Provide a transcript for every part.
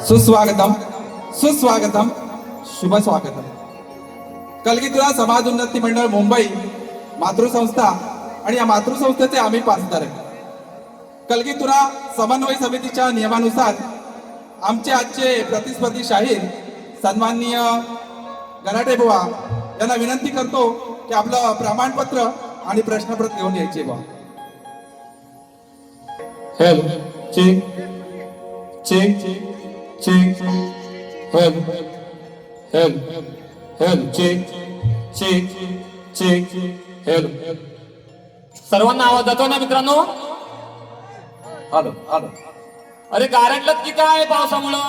सुस्वागतम सुस्वागतम शुभ स्वागतम. कलगीतुरा समाज उन्नती मंडळ मुंबई मातृसंस्था आणि या मातृसंस्थेचे आम्ही पाचदार आहे. कलगीतुरा समन्वय समितीच्या नियमानुसार आमचे आजचे प्रतिस्पर्धी शाहीर सन्माननीय गराटे बुवा यांना विनंती करतो की आपलं प्रमाणपत्र आणि प्रश्नपत्र घेऊन यायचे बा. हेल चेक चेक चेक हेल हेल हेल चेक चेक चेक हेल. सर्वांना आवाज जातो ना मित्रांनो? आलो आलो. अरे गारटलं की काय पावसामुळं?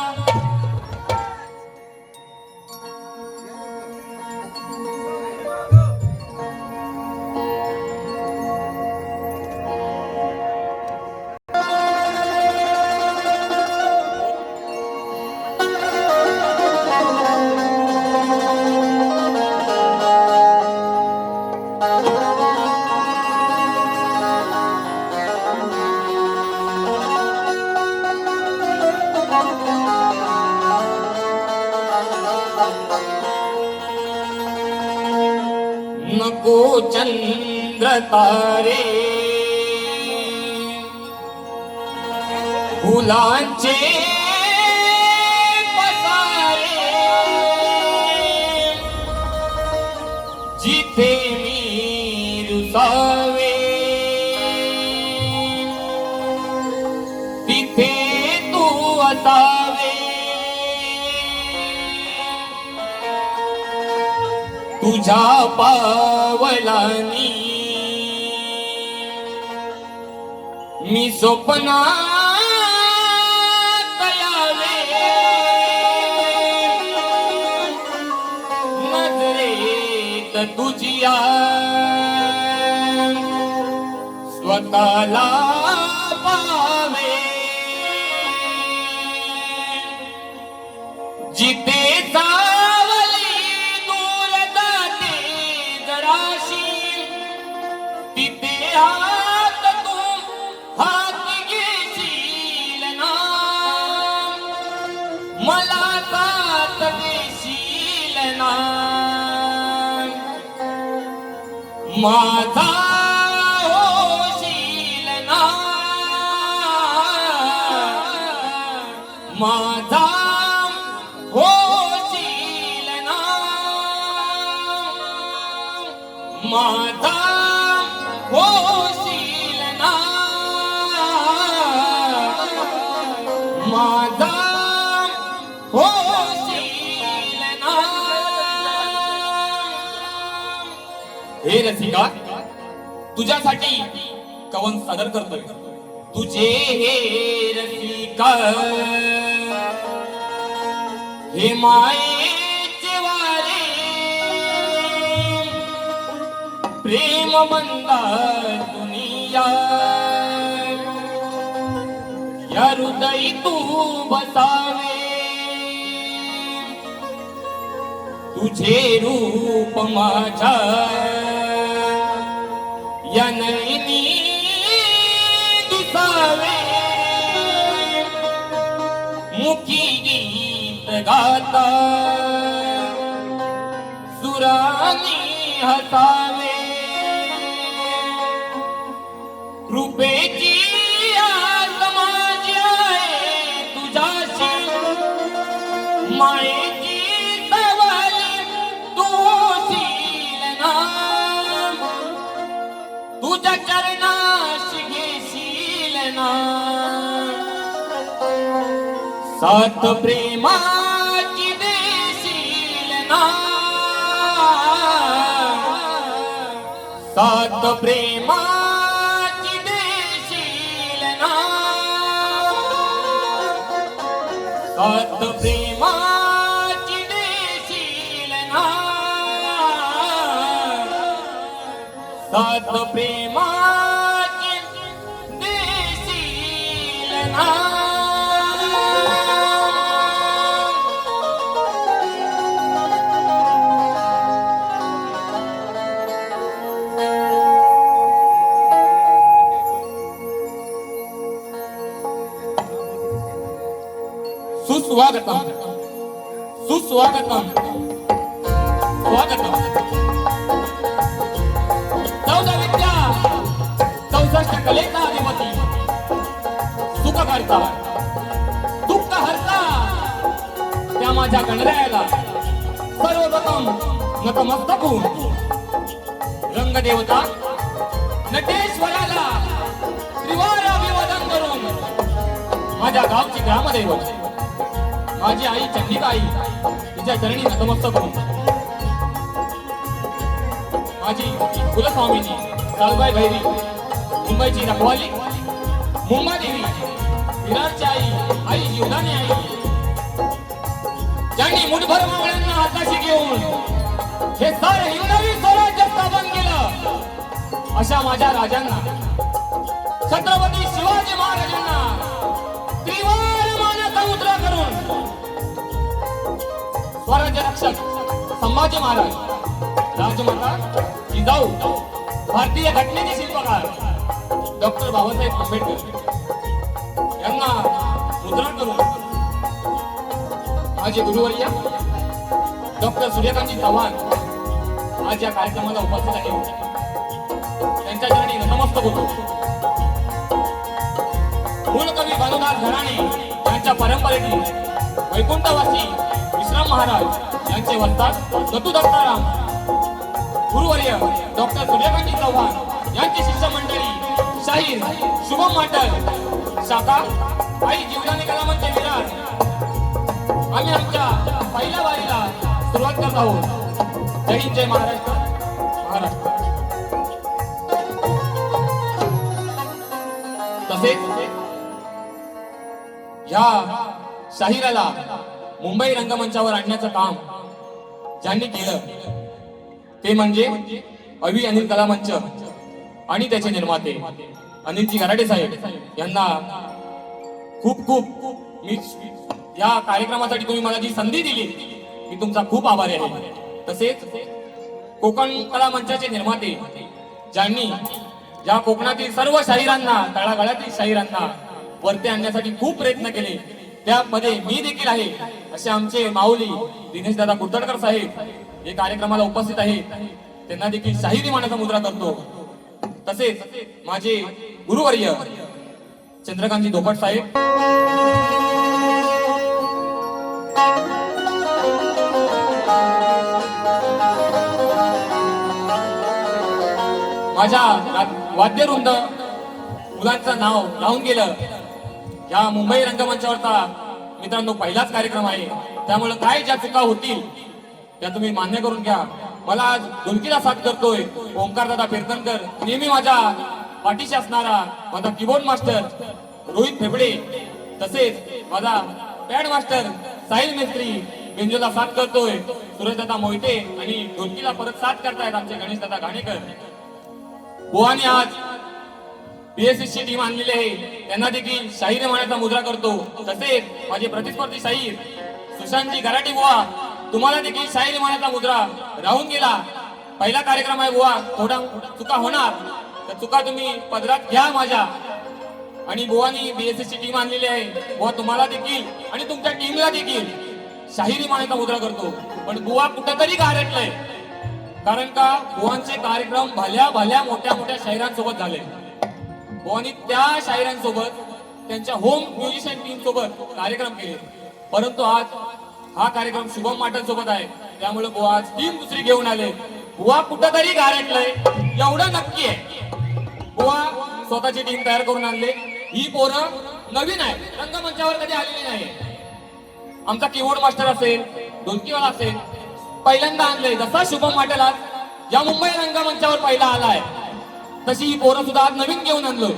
नको चंद्र तारे फुलांचे पसारे जिथे मी रुसावे तिथे तू असावे. तुझ्या पावलांनी मी स्वप्नात यावे. नजरेत तुझ्या स्वतःला पावे. जिथे तिथे हात तू हाती घेशील ना, मला साथ देशील ना. माझा होशील ना, माझा होशील ना, माझा होशील ना, माझा होशील ना. हे रसिका, तुझ्यासाठी कवन सादर करतोय. तुझे हे रसिका हे मायेचे वारे प्रेम मंदार दुनिया या हृदयी तू बसावे. तुझे रूप माझ्या या नयनी दिसावे. मुखी गीत गाता सुरानी हसावे. कृपेची आस माझी आहे तुझ्याशी, मायेची सवाली तू होशील ना. तुझ्या चरणाशी घेशील ना, साथ प्रेमाची देशील ना, साथ प्रेमाची देशील ना, साथ प्रेमाची देशील ना, साथ प्रेमाची देशील ना. स्वागतम सुस्वागतम स्वागतम. 14 विद्या 64 कलेचा अधिपती सुख करता दुःख हरता त्या माझ्या गणरायाला सर्वप्रथम नतमस्तक होऊन रंगदेवता नटेश्वराला त्रिवार अभिवादन करून माझ्या गावची ग्रामदैवत माझी आई चंडिकाई तिच्या चरणी नतमस्तक होऊन माझी कुलस्वामिनी सालबाई भैरी मुंबईची रखवाली मुंबादेवी विराटची आई जीवदानी आई ज्यांनी मुठभर मावळ्यांना हाताशी घेऊन हे सारे हिंदवी स्वराज्य स्थापन केलं अशा माझ्या राजांना छत्रपती शिवाजी महाराजांना त्रिवार मानाचा मुद्रा करून स्वराज्य रक्षक संभाजी महाराज राजमाता जिजाऊ भारतीय घटनेचे शिल्पकार डॉक्टर बाबासाहेब आंबेडकर यांना मुद्रण करून माझे गुरुवर्य डॉक्टर सूर्यकांतजी चव्हाण आज या कार्यक्रमाला उपस्थित आहेत. त्यांच्या चरणी नतमस्तक होतो. मूळ कवी भानुदास घराणे यांच्या परंपरेतील वैकुंठवासी विश्राम महाराज यांचे वस्ताद दत्तू दत्ताराम गुरुवर्य डॉक्टर सूर्यकांतजी चव्हाण यांची शिष्यमंडळी शाहीर शुभम माटल शाखा आई जीवदानी कलामंच विरार आम्ही आमच्या पहिल्या वारीला सुरुवात करत आहोत. जय हिंद जय महाराष्ट्र महाराष्ट्र. तसेच या शाहिराला मुंबई रंगमंचावर आणण्याचं काम ज्यांनी केलं ते म्हणजे अवी अनिल कला मंच आणि त्याचे निर्माते अनिलजी गराडे साहेब यांना खूप खूप मी या कार्यक्रमासाठी तुम्ही मला जी संधी दिली मी तुमचा खूप आभारी आहे. तसेच कोकण कला मंचाचे निर्माते ज्यांनी या कोकणातील सर्व शाहिरांना तळागाळातील शाहिरांना वरती आणण्यासाठी खूप प्रयत्न केले त्यामध्ये मी देखील आहे असे आमचे माऊली दिनेश दादा कुर्तडकर साहेब हे कार्यक्रमाला उपस्थित आहेत. त्यांना देखील शाहिरी मानाचा मुद्रा करतो. तसेच माझे गुरुवर्य चंद्रकांतजी धोपट साहेब माझ्या वाद्यवृंद मुलांचं नाव लावून गेलं. या मुंबई रंगमंचावरचा मित्रांनो पहिलाच कार्यक्रम आहे त्यामुळे काय ज्या चुका होतील त्या तुम्ही मान्य करून घ्या. मला आज ढोलकीला साथ करतोय ओंकार दादा कीर्तनकर नेहमी माझ्या पाठीशी असणारा माझा कीबोर्ड मास्टर रोहित फेफडे तसेच माझा पॅड मास्टर साहिल मिस्त्री बेंजोला साथ करतोय सुरेश दादा मोहिते आणि ढोलकीला परत साथ करतायत आमचे गणेश दादा घाणेकर. बुवानी आज BSS ची टीम आणलेली आहे त्यांना देखील शाहीर मानाचा मुद्रा करतो. तसेच माझे प्रतिस्पर्धी शाहीर सुशांतजी गराटे बुवा तुम्हाला देखील शाहीर मानाचा मुद्रा राहून गेला. पहिला कार्यक्रम आहे बुवा थोडा चुका होणार तर चुका तुम्ही पदरात घ्या माझ्या आणि बुवानी BSS ची टीम आणलेली आहे बुवा तुम्हाला देखील आणि तुमच्या टीमला देखील शाहिरी मानाचा मुद्रा करतो. पण बुवा कुठेतरी गारटलंय कारण का बुवांचे कार्यक्रम भल्या भल्या मोठ्या मोठ्या शाहिरांसोबत झाले. बुवांनी त्या शाहिरांसोबत त्यांच्या होम म्युझिशियन टीम सोबत कार्यक्रम केले. परंतु आज हा कार्यक्रम शुभम माटल सोबत आहे त्यामुळे बुवा आज टीम दुसरी घेऊन आले. बुवा कुठेतरी गारटलंय एवढं नक्की आहे. बुवा स्वतःची टीम तयार करून आणले. ही पोरं नवीन आहे रंगमंचावर कधी आलेली नाही. आमचा कीबोर्ड मास्टर असेल ढोलकीवाला असेल पहिल्यांदा आणले. जसा शुभम माटल आज या मुंबई रंगमंचावर पहिला आलाय तशी ही पोरं सुद्धा आज नवीन घेऊन आणलो.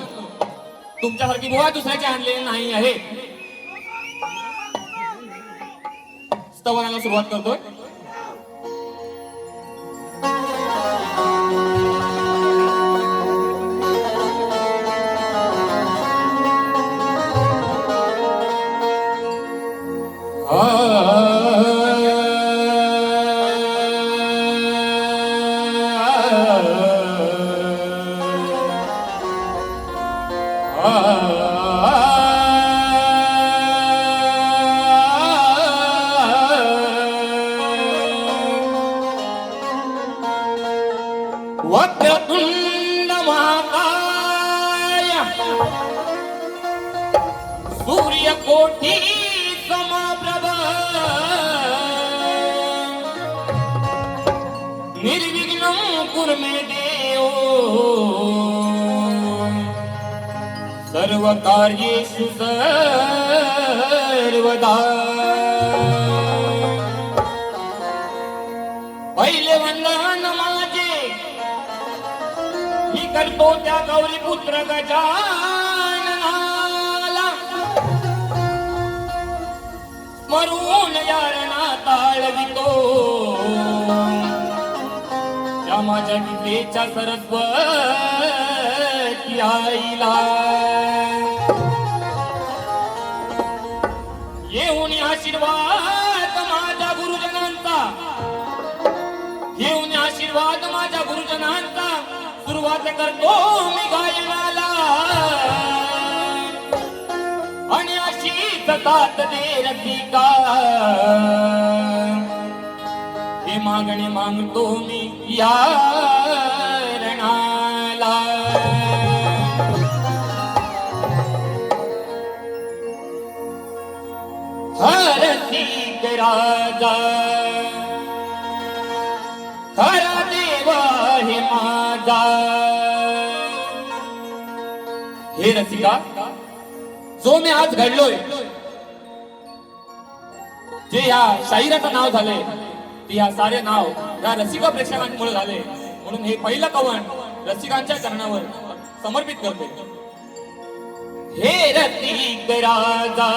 तुमच्यासारखी बुवा दुसऱ्याचे आणलेले नाही आहे. स्तवनाला सुरुवात करतोय. वक्रतुंड महाकाय सूर्यकोटी समप्रभ निर्विघ्नं कुरु मे देव सर्व कार्येषु सर्वदा. पहिले वंदन माझे मी करतो त्या गौरी पुत्र गजाननाला मरून यारणा ताळवितो त्या माझ्या विद्येच्या सरस्वती आईला. येऊन आशीर्वाद माझ्या गुरुजनांचा, येऊन आशीर्वाद माझ्या गुरुजनांचा सुरुवात करतो मी गायनाला. आणि अशीच तात दे रसिका हे मागणी मागतो मी या रणाला. हरसिक राजा खरा देवा हे माझा. हे रसिका, जो मी आज घडलोय, जे या शाहिराचं नाव झाले ते या सारे नाव या रसिका प्रेक्षकांमुळे झाले. म्हणून हे पहिलं कवण रसिकांच्या चरणावर समर्पित करतो. हे रसिक राजा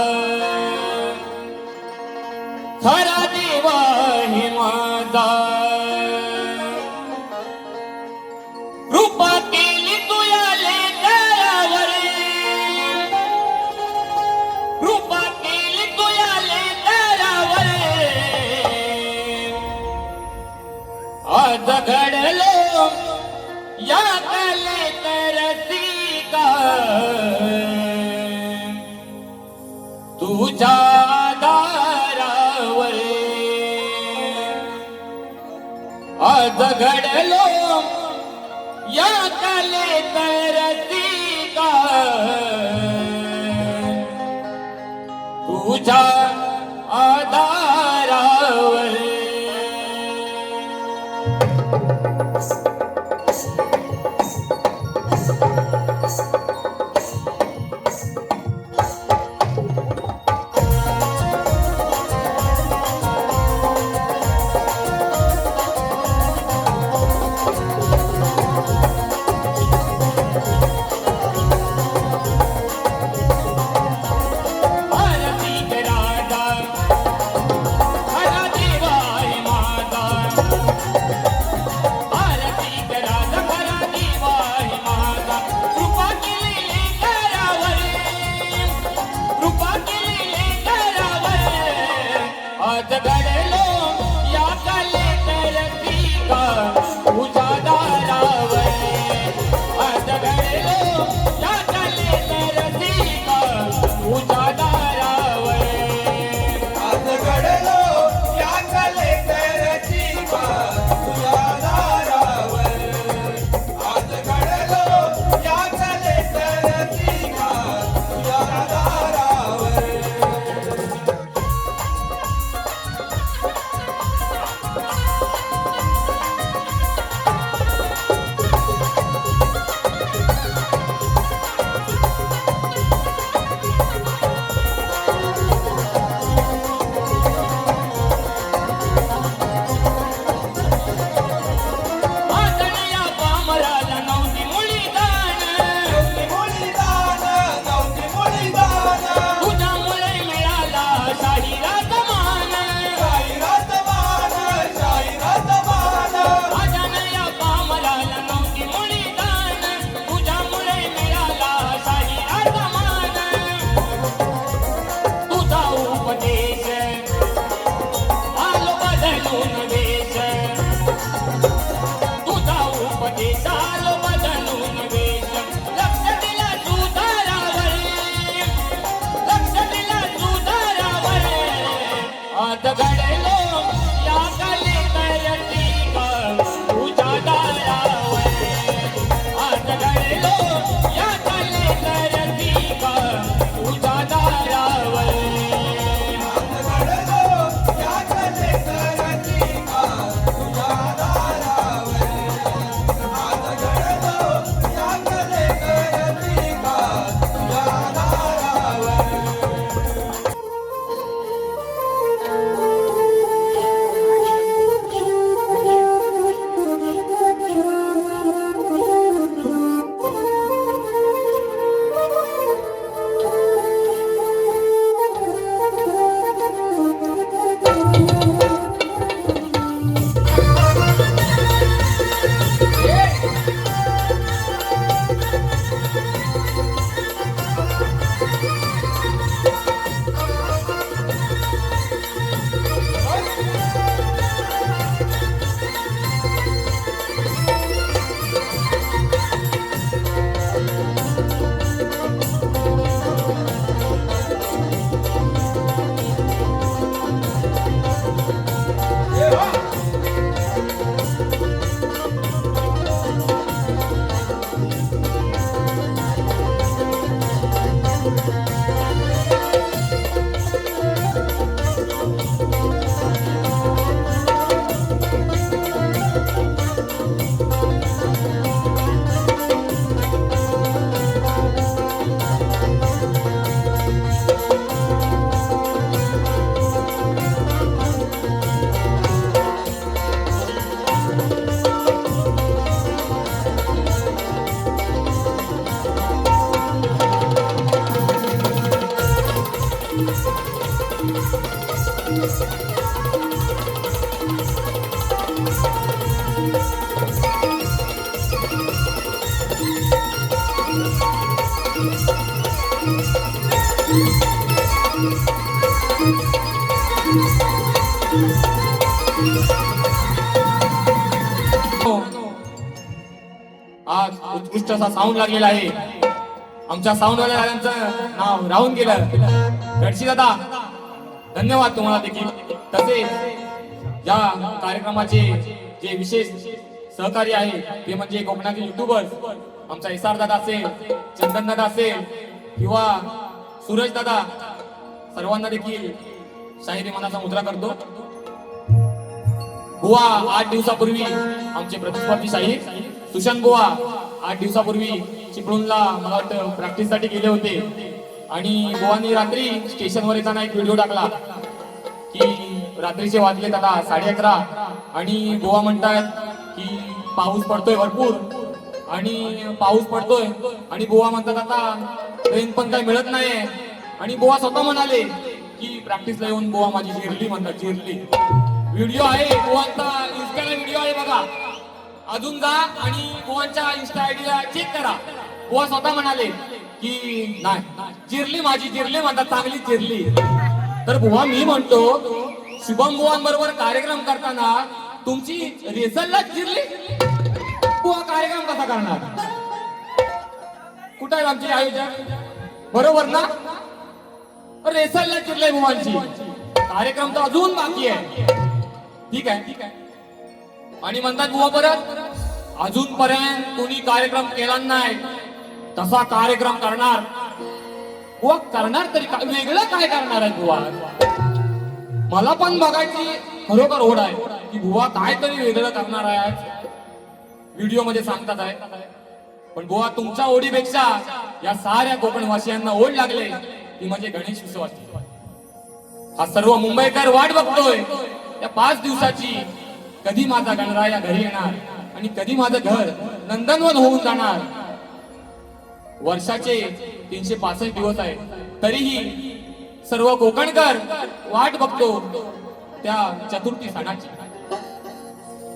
खरा देवा हे माझा. रूपा केली तुया लेकरावर, रूपा केली तुया लेकरावर. आज घडलो या कलेत रसिका तुझ्या दारावर. आज घडलो या कलेत रसिका तुझ्या आधारावर. आज उत्कृष्ट असा साऊंड लागलेला आहे. आमच्या साऊंडवाल्या दादांचं नाव राहून गेलं. गडशी दादा धन्यवाद तुम्हाला देखील. तसेच या कार्यक्रमाचे जे विशेष सहकारी आहे ते म्हणजे कोकणातील युट्यूबर्स आमचा एसआर दादा असेल, चंदन दादा असेल किंवा सूरज दादा, सर्वांना देखील शाहिरी मनाचा मुद्रा करतो. बुवा 8 दिवसापूर्वी आमचे प्रतिस्पर्धी शाहीर सुशांत बुवा 8 दिवसापूर्वी चिपळूणला मला वाटतं प्रॅक्टिस साठी गेले होते आणि बुवानी रात्री स्टेशनवर येताना एक व्हिडिओ टाकला की रात्रीचे वाजले आता 11:30 आणि बुवा म्हणतात की पाऊस पडतोय भरपूर आणि पाऊस पडतोय आणि बुवा म्हणतात आता ट्रेन पण काही मिळत नाहीये आणि बुवा स्वतः म्हणाले की प्रॅक्टिसला येऊन बुवा माझी जिरली म्हणतात, जिरली. व्हिडिओ आहे बुवांचा, इन्स्टाला व्हिडिओ आहे बघा, अजून जा आणि बुवांच्या इन्स्टा आयडीला चेक करा. बुवा स्वतः म्हणाले की नाही जिरली माझी, जिरली म्हणतात, चांगली जिरली. तर बुवा मी म्हणतो शुभम बुवांबरोबर कार्यक्रम करताना तुमची रेसलला जिरली, बुवा कार्यक्रम कसा करणार? कुठे आहे आमचे आयोजक? बरोबर ना? रेसलला चिरलंय बुवांची, कार्यक्रम तर अजून बाकी आहे. ठीक आहे, ठीक आहे. आणि म्हणतात बुवा परत अजूनपर्यंत कोणी कार्यक्रम केला नाही, तसा कार्यक्रम करणार. बुवा करणार तरी वेगळं काय करणार आहे बुवा? मला पण बघायची खरोखर ओढ आहे की बुवा काय तरी वेगळं करणार आहे आज व्हिडिओ मध्ये सांगतात आहे. पण बुवा तुमच्या ओढीपेक्षा या साऱ्या कोकणवासियांना ओढ लागले ती म्हणजे गणेश उत्सवाची. हा सर्व मुंबईकर वाट बघतोय या 5 दिवसाची. कधी माझा गणराया घरी येणार आणि कधी माझं घर नंदनवन होऊन जाणार. वर्षाचे 365 दिवस आहे, तरीही सर्व कोकणकर वाट बघतो त्या चतुर्थी सणाची.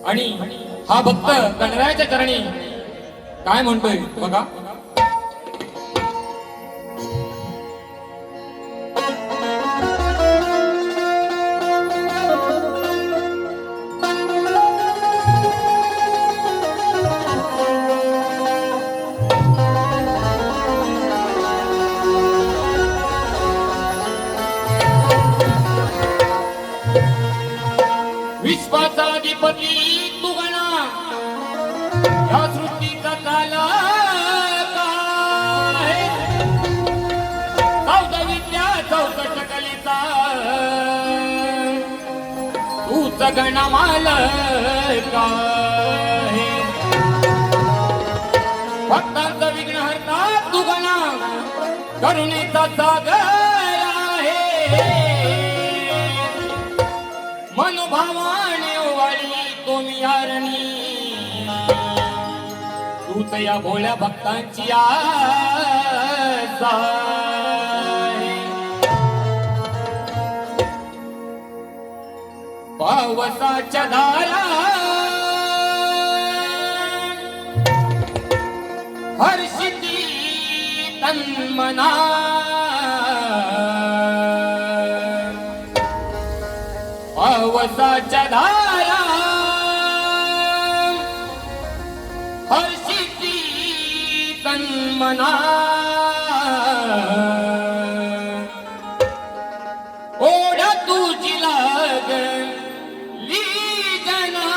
आणि हा भक्त गणरायाच्या चरणी काय म्हणतोय बघा. विश्वाचा अधिपती तू गणा, या सृष्टीचा काला काय, चौदा विद्या 64 कलेचा तूच गणमाल काय, भक्तांचं विघ्न हरता तू गणा, करुणेचा सागर आहे. मनोभावाने ओवाळी तुम्ही यारणी, तूच या भोळ्या भक्तांची आस आहे. पावसाच्या धारा हर्षिती तन्मना, पावसाच्या धारा हर्षिती तन्मना, ओढा तुझी लागली गणा,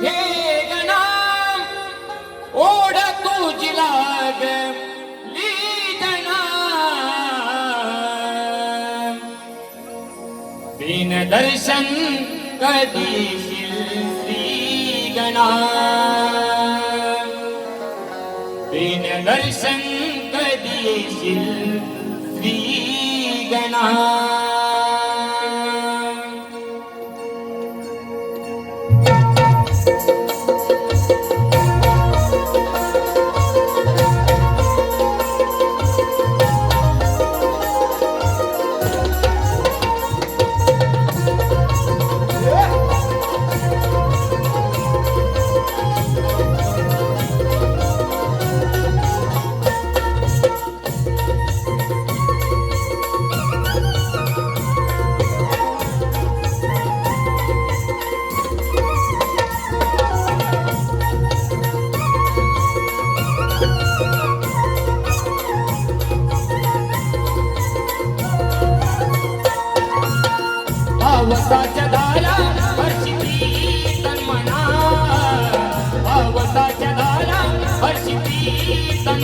हे गणा ओढा तुझी लागली गणा. बिन दर्शन कधी श्री गणा, बिन दर्शन कधी श्री गणा.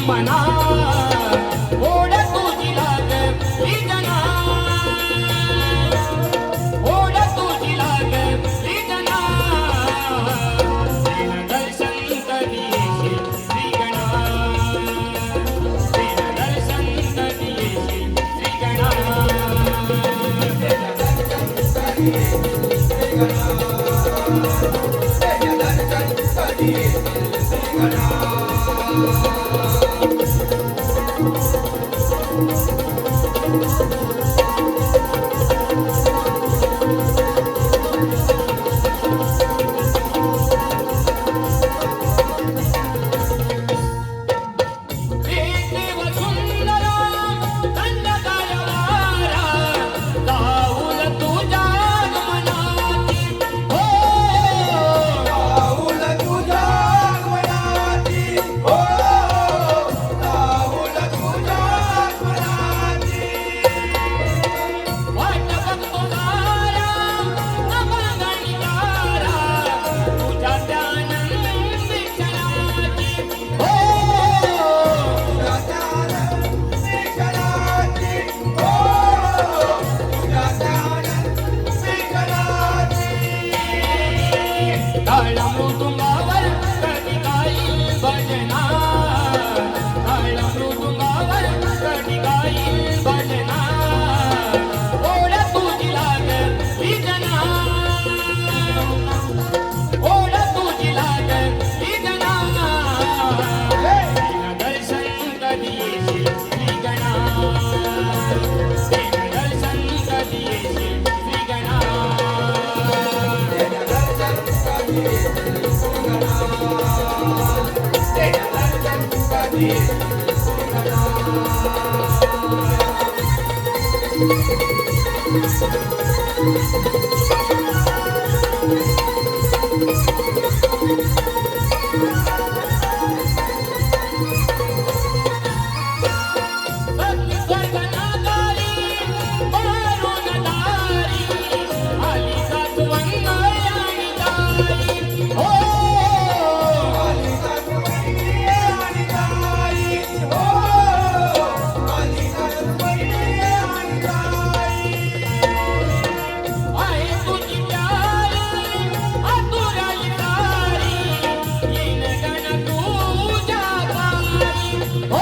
मना ओढ तुझी लागली जना ओढ तुझी लागली जना दिन दर्शन कधी येशील श्रीगणा दिन दर्शन कधी येशील श्रीगणा देव सुंदर दंडकार वारा गाऊल तुझ्या मनाची हो राहुल तुझ्या मनाची हो राहुल तुझ्या मनाची वाट बघतो तारा नवगणी तारा तुझ्या त्यानंदी क्षणाची हो तुझ्या ज्ञानाची क्षणाची हो तुझ्या ज्ञानाची क्षणाची काळ मृदुंगावर कधी गाईल भजना काळ मृदुंगावर कधी गाईल भजना ओढ तुझी लागली जना ओढ तुझी लागली जना दिन दर्शन कधी येशील श्रीगणा दिन दर्शन कधी येशील श्रीगणा भक्ती स्वर्गनादारी पारून दारी आली सासवंत आणि दारी हो आहे तुझी प्यारी आतुराली तारी येईन गण तुझ्या पारी हो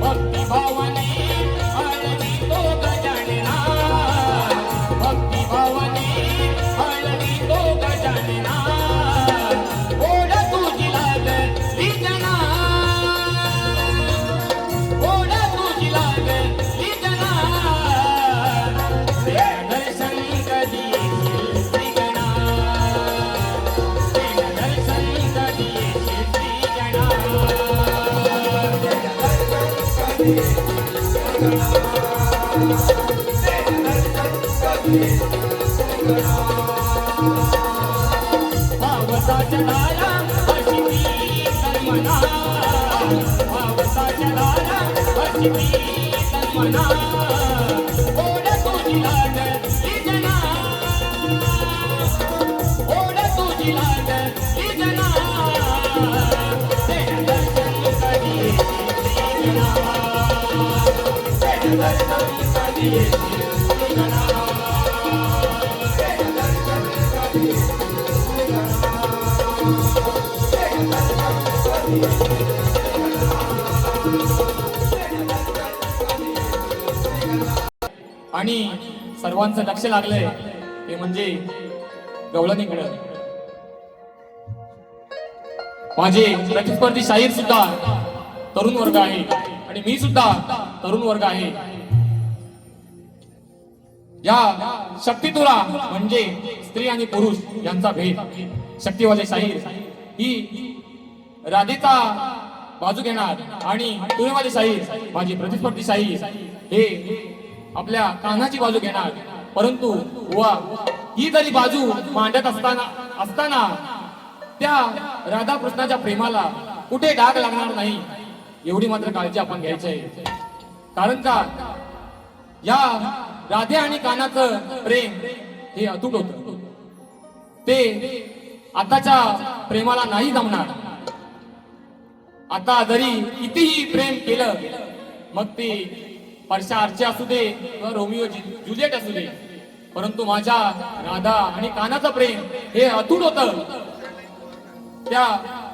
भक्ती भावने हळवी तो गजानना भक्ती भावने हळवी तो गजानना ओढ तुझी लागली जना ओढ तुझी लागली जना दिन दर्शन कधी येशील श्रीगणा दिन दर्शन कधी येशील श्रीगणा भावसाच्या दारा अशी ती सन्मना भावसाच्या दारा अशी ती सन्मना ओढ तुझी लागली जना ओढ तुझी लागली जना दिन दर्शन कधी येशील श्रीगणा दिन दर्शन कधी येशील श्रीगणा आणि सर्वांचं लक्ष लागलंय ते म्हणजे गवळणीकडे माझे प्रतिस्पर्धी शाहीर सुद्धा तरुण वर्ग आहे आणि मी सुद्धा तरुण वर्ग आहे. या शक्तितुला म्हणजे स्त्री आणि पुरुष यांचा भेद. शक्तिवाले शाहीर ही राधेचा बाजू घेणार आणि तुळेवाले शाहीर माझी प्रतिस्पर्धी शाहीर हे आपल्या कानाची बाजू घेणार. परंतु वा ही जरी बाजू मांडत असताना त्या राधा कृष्णाच्या प्रेमाला कुठे डाग लागणार नाही एवढी मात्र काळजी आपण घ्यायची आहे. कारण का या राधे आणि कानाचं प्रेम हे अतूट होत. ते आताच्या प्रेमाला नाही जमणार. आता जरी कितीही प्रेम केलं, मग ते परशा अर्चे असू दे किंवा रोमिओ जुलिएट असू दे, परंतु माझ्या राधा आणि कानाचं प्रेम हे अतूट होतं. त्या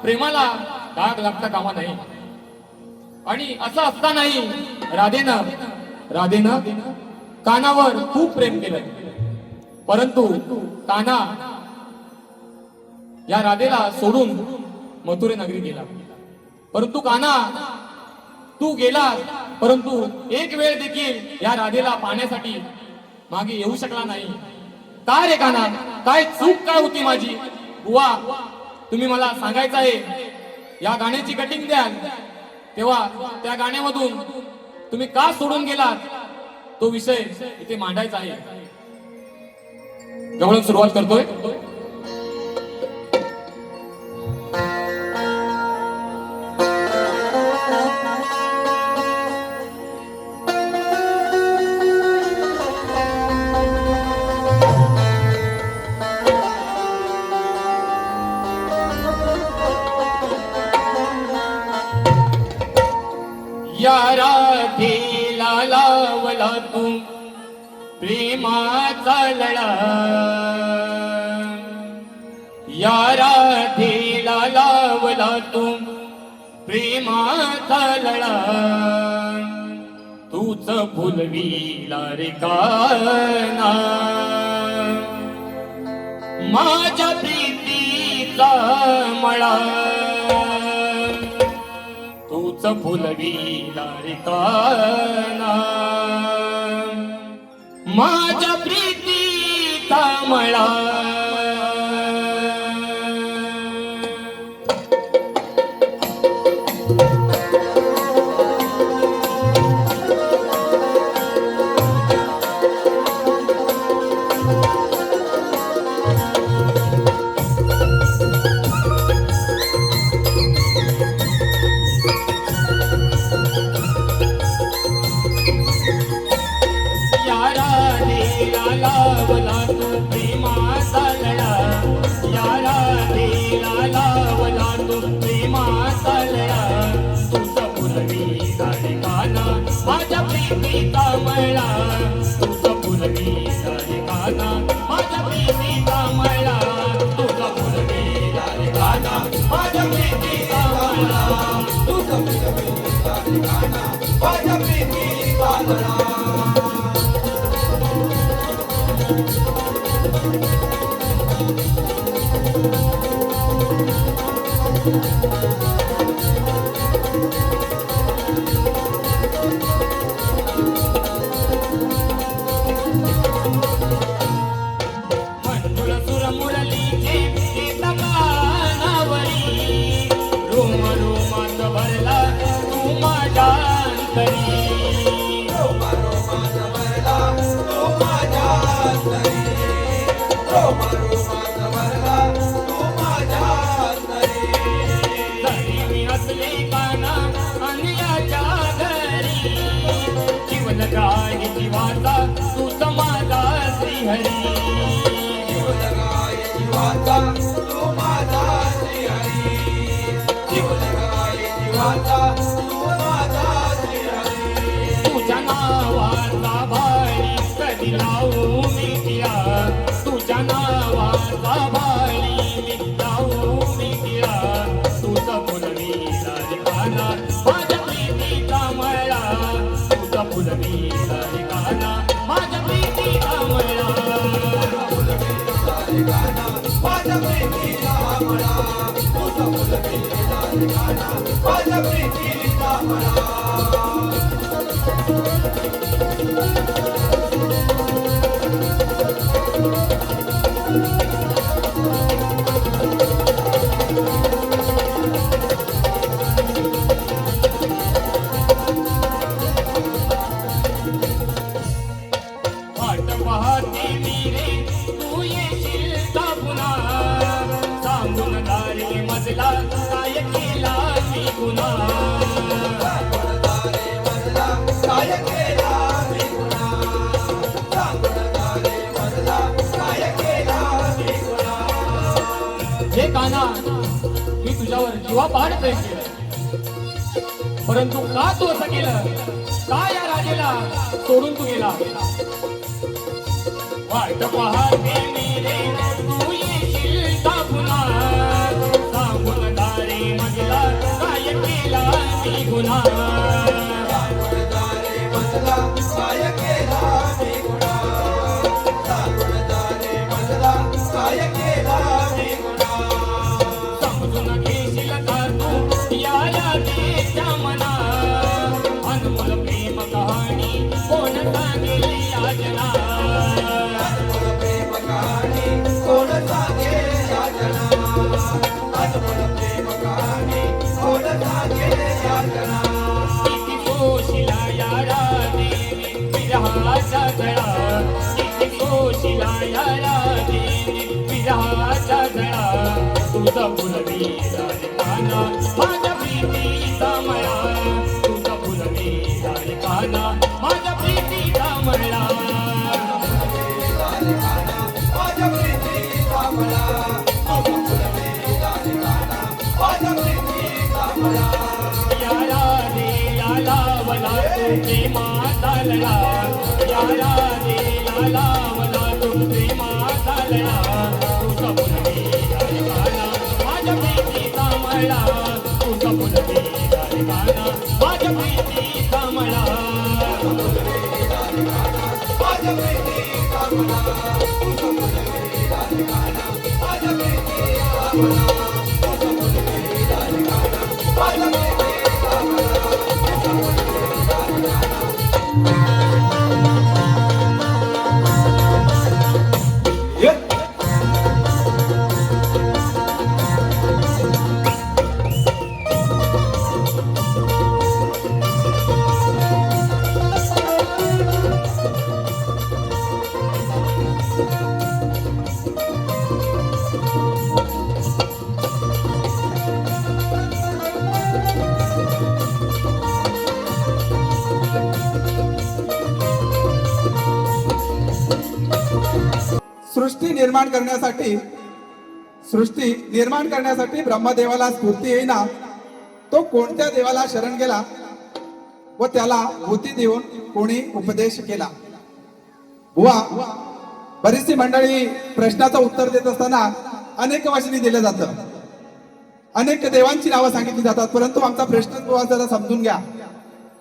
प्रेमाला डाग लागता कामा नाही. आणि असं असतानाही राधेनं कानावर खूप प्रेम केलं, परंतु काना या राधेला सोडून मथुरे नगरी गेला. परंतु काना तू गेला, परंतु एक वेळ देखील या राधेला पाहण्यासाठी मागे येऊ शकला नाही. काय रे काना, काय चूक काय होती माझी? बुवा, तुम्ही मला सांगायचं आहे. या गाण्याची कटिंग द्याल तेव्हा त्या गाण्यामधून तुम्ही का सोडून गेलात तो विषय इथे मांडायचा आहे. गवळण सुरुवात करतोय. या राधेला लावला तू प्रेमाचा लळा. या राधेला लावला तू प्रेमाचा लळा. तूच फुलविला रे काना माझ्या प्रीतीचा मळा. तूच फुलविला रे काना माझ्या प्रीतीचा मळा. लावला तू प्रेमाचा लळा. या राधेला लावला तू प्रेमाचा लळा. तुझ फुलविला रे काना माझ्या प्रीतीचा मळा. तुझ फुलविला रे काना माझ्या प्रीतीचा मळा. तुझ फुलविला रे काना माझ्या प्रीतीचा मळा. तुझ फुलविला रे काना माझ्या प्रीतीचा मळा. मंजुळ सुर मुरलीचे गीत गानावरी. रोम रोमात भरला तू माझ्या अंतरी. रोमा रोमात भरला तू माझ्या अंतरी. रोमा रोमात भरला तू माझ्या अंतरी. जरी मी असले काना अन्याच्या घरी. जीवन गाय जीवाचा तूच माझा श्रीहरी. जीवनगाय जीवाचा तू माझा श्रीहरी. जीवनगाय जीवाचा तू माझा श्रीहरी. तुझ्या नावाचा भाळी कधी लावू मी तिला. तुझ्या नावाचा भाळी मी लावू मी तिला. तुझं फुलविला रे काना माझ्या प्रीतीचा मळा. तुझं फुलविला रे काना माझ्या प्रीतीचा मळा. माझ्या प्रीतीचा मळा. तुझा फुलविला रे काना माझ्या प्रीतीचा मळा. वाट पाहते मी रे तू येशील का पुन्हा. सांगून दारी मजला काय केला मी गुन्हा. पूर्वापार प्रेम केलं. परंतु का तू असं केलं? का या राजेला सोडून तू गेला? वाट पाहते मी रे तू येशील का पुन्हा, सांगून दारे मजला काय केला मी गुन्हा. सावळदारे मजला काय केला मी गुन्हा, सावळदारे मजला काय केला मी गुन्हा. समजून घेशील का तू या राजेच्या मना, अनमोल प्रेम कहाणी कोण सांगेल याजना. अनमोल प्रेम कहाणी कोण सांगेल यातना, अनमोल प्रेम कहाणी कोण सांगेल यातना. किती सोशिला या राजे विरहाचा झळा, किती सोशिला या राजे विरहाचा झळा. तुझा फुलवी राजकाना माझ्या प्रीतीचा मळा, तुझा फुलवी राजकाना माझ्या प्रीतीचा मळा. माझ्या प्रीतीचा मला, तुझा फुलवे राजकाना माझ्या प्रीतीचा मला. या राजे लावला तू प्रेमाचा लळा, या राजे लावला तू प्रेमाचा लळा. तुझा फुलवी राजकाना माझ्या प्रीतीचा मळा, तुझा फुलवी राजकाना माझ्या प्रीतीचा मळा. माझ्या प्रीतीचा मला, तुझा फुलवे राजकाना माझ्या प्रीतीचा मला, तुझा फुलवे राजकाना माझ्या प्रीतीचा मला, तुझा फुलवे राजकाना. सृष्टी निर्माण करण्यासाठी ब्रह्मदेवाला स्फूर्ती येईना, तो कोणत्या देवाला शरण गेला व त्याला भूती देऊन कोणी उपदेश केला. बुवा, बरीचशी मंडळी प्रश्नाचं उत्तर देत असताना अनेक वचनी दिलं जातं, अनेक देवांची नावं सांगितली जातात, परंतु आमचा प्रश्न बुवा जरा समजून घ्या.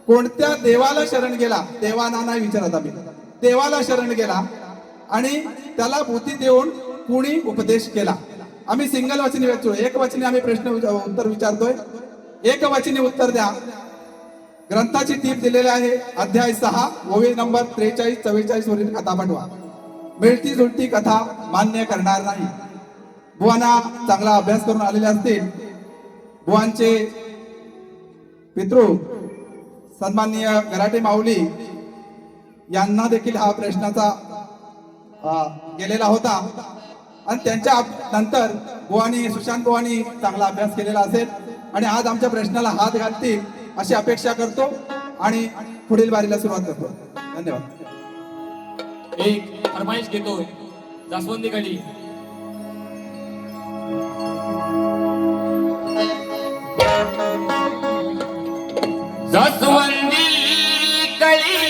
कोणत्या देवाला शरण गेला? देवाना नाही विचारत आम्ही, देवाला शरण गेला आणि त्याला भूती देऊन कुणी उपदेश केला. आम्ही सिंगल वचनी विचारतो, एक वचनी आम्ही प्रश्न उत्तर विचारतोय. एक वचनी उत्तर द्या. ग्रंथाची टीप दिलेली आहे, अध्याय 6 ओवी नंबर 43-44 वरील कथा पाठवा. मिळती जुळती कथा मान्य करणार नाही. बुवांना चांगला अभ्यास करून आलेले असतील. बुवांचे पितृ सन्माननीय गराटे माऊली यांना देखील हा प्रश्नाचा गेलेला होता आणि त्यांच्या नंतर बुवानी सुशांत बुवानी चांगला अभ्यास केलेला असेल आणि आज आमच्या प्रश्नाला हात घालतील अशी अपेक्षा करतो आणि पुढील बारीला सुरुवात करतो. धन्यवाद. एक फरमाईश घेतोय जास्वंदी कडी. जास्वंदी कळी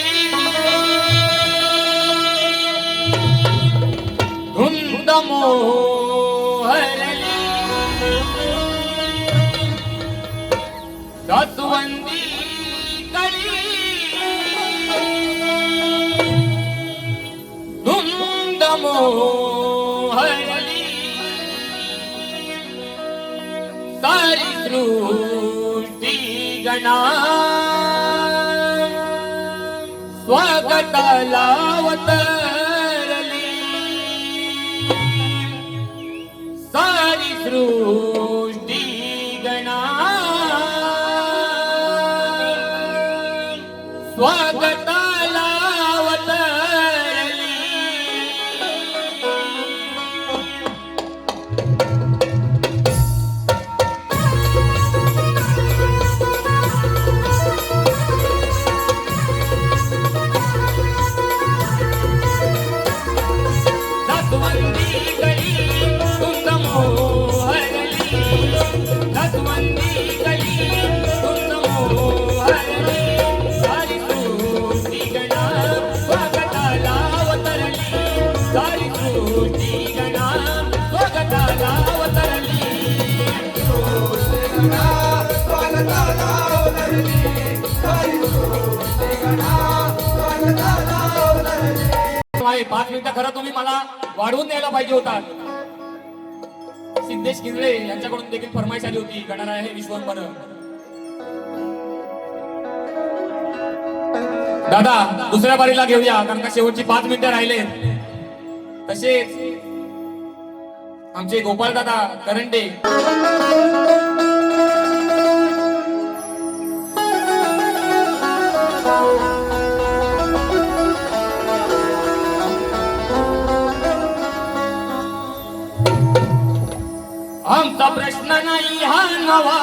धुंद मोहरली, जास्वंदी कळी धुंद मोहरली. सारी सृष्टी गणा स्वागताला अवतरली. सारी सृष्टी गणा स्वागताला अवतरली. जास्वंदी कळी धुंद मोहरली, जास्वंदी उतरली हरी तुझी गणा स्वागताला उतरली. आहे 5 मिनिटं खरं तुम्ही मला वाढवून द्यायला पाहिजे होता. सिद्धेश किंजळे यांच्याकडून देखील फरमाईश आली होती गणराय हे विश्वंभर. दादा दुसऱ्या बारीला घेऊया कारण का शेवटची 5 मिनिटं राहिले. तसेच आमचे गोपाळ दादा करंडे आमचा प्रश्न नाही हा नवा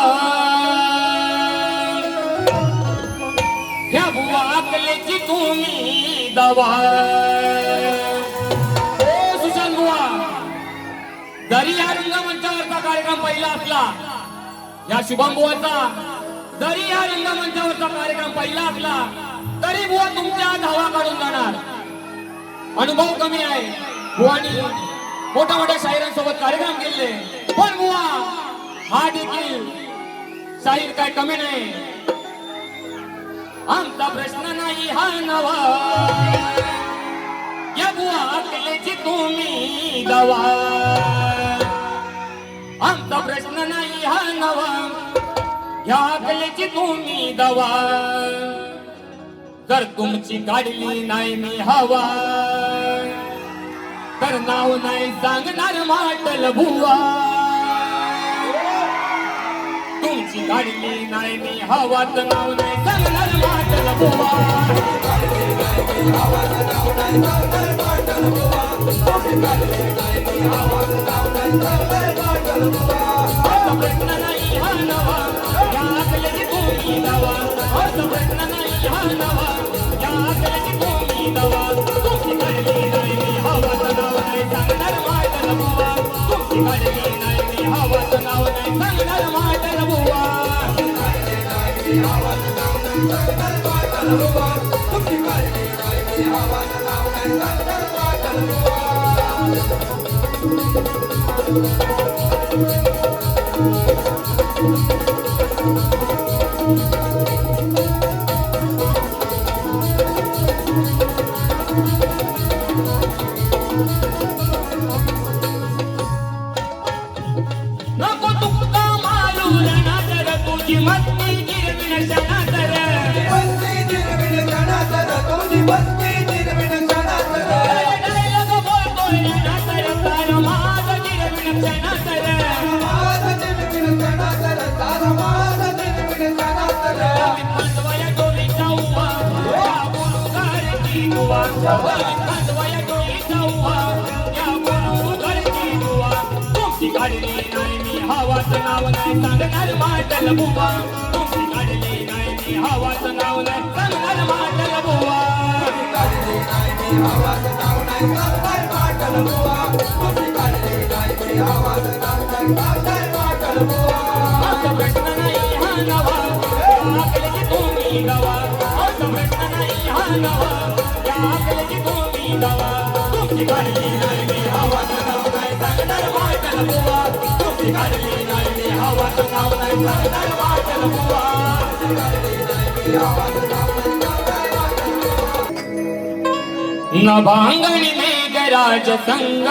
ह्या बुवा अकलेची तुम्ही दवा. ओ सुशांत बुवा जरी या रंगमंचावरचा कार्यक्रम पहिला असला या शुभम बुवाचा जरी या रंगमंचावरचा कार्यक्रम पहिला असला तरी बुवा तुमच्या धावा काढून जाणार. अनुभव कमी आहे बुवानी मोठ्या मोठ्या शाहिरांसोबत कार्यक्रम केले पण बुवा हा देखील शाहीर काय कमी नाही. आमचा प्रश्न नाही हा नवा या बुवा अकलेची तुम्ही दवा. आमचा प्रश्न नाही हा नवा या अकलेची तुम्ही दवा. जर तुमची काढली नाही मी हवा तर नाव नाही सांगणार माटल बुवा. तुमची काढली नाही मी हवा तर नाव नाही सांगणार माटल बुवा. असा प्रश्न नाही हा नवा या अकलेची तुम्ही दवा. असा प्रश्न नाही हा नवा या अकलेची तुम्ही दवा. तुमची काढली नाही मी हवा तर नाव नाही सांगणार माटल बुवा. तुमची काढली नाही मी हवा तर नाव नाही सांगणार माटल बुवा. नको तुका मालूर ना तर तुझी मस्ती गिरविण शनातर. बस्ती जिरविण जनातर तुझी बस्ती जिरविण जनातर. डायलॉग बोलतोय ना तर तार माझ गिरविण शनातर. माझ जिरविण जनातर तार माझ जिरविण जनातर. कांदवया डोलीचा उभा या गुरुगारची दुवा. कांदवया डोलीचा उभा या गुरुगारची दुवा. तुमची काढली नाही मी हवाचं नाव नाही सांगणार माटल बुवा. तुमची काढली नाही मी हवाचं नाव नाही सांगणार माटल बुवा. असा प्रश्न नाही हा नवा या अकलेची तुम्ही दवा. असा प्रश्न नाही हा नवा या अकलेची तुम्ही दवा. तुमची काढली नाही मी हवाचं नाव नाही सांगणार माटल बुवा. तुमची काढली नाही मी हवाचं नाव नाही सांगणार माटल बुवा. नभांगणी मेघराज संग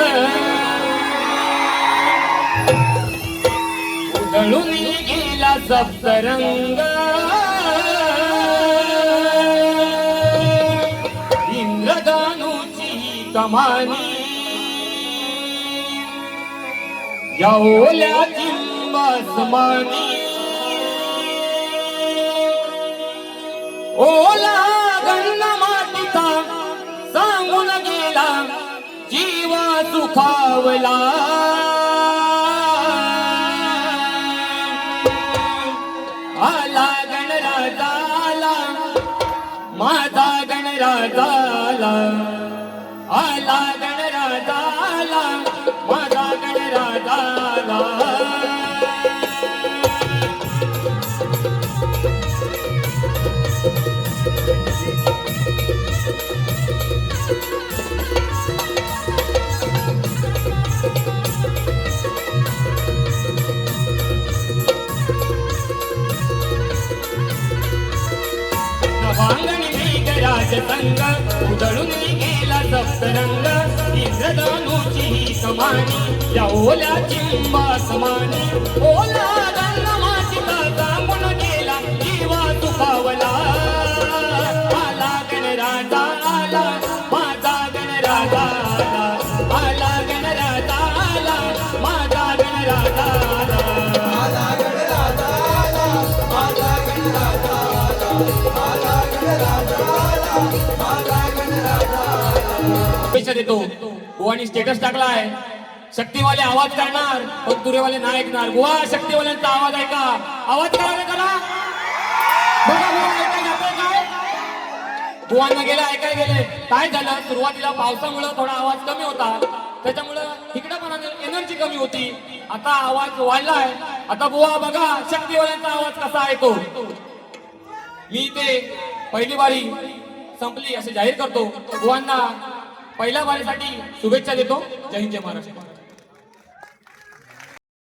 उधळून गेला सप्तरंग. इंद्रधनुची कमानी या ओल्या चिंबासमानी. ओला गंध मातीचा सांगून गेला जीवा सुखावला. आला गणराजाला माझा गणराजाला. आला गणराजाला माझा गणराजाला. पांगणी मेघराज संग उजळून गेला सप्तरंग इंद्रधनुची ही कमानी या ओल्या चिंबा समानी ओला रंग मातीचा जांभून गेला जीवा दुखावला आला गणराजा आला माझा गणराजा आला आला गणराजा आला माझा गणराजा आला आला गणराजा आला माझा गणराजा आला आला गणराजा आला माझा गणराजा आला पैसा देतो गोवानी स्टेटस टाकलाय शक्तीवाले आवाज करणार पण तुरेवाले नाही ऐकणार गोवा शक्तीवाल्यांचा आवाज ऐका आवाज करायला करा बघा बघा ऐकायला जातंय काय गोवांना गेलं ऐकायला गेले काय झालं सुरुवातीला पावसामुळं थोडा आवाज कमी होता त्याच्यामुळं इकडं पण एनर्जी कमी होती आता आवाज वाढलाय आता बुवा बघा शक्तीवाल्यांचा आवाज कसा येतो मी ते पहिली बारी संपली असे जाहीर करतो बुवांना पहिल्या बारीसाठी शुभेच्छा देतो जय हिंद जय महाराष्ट्र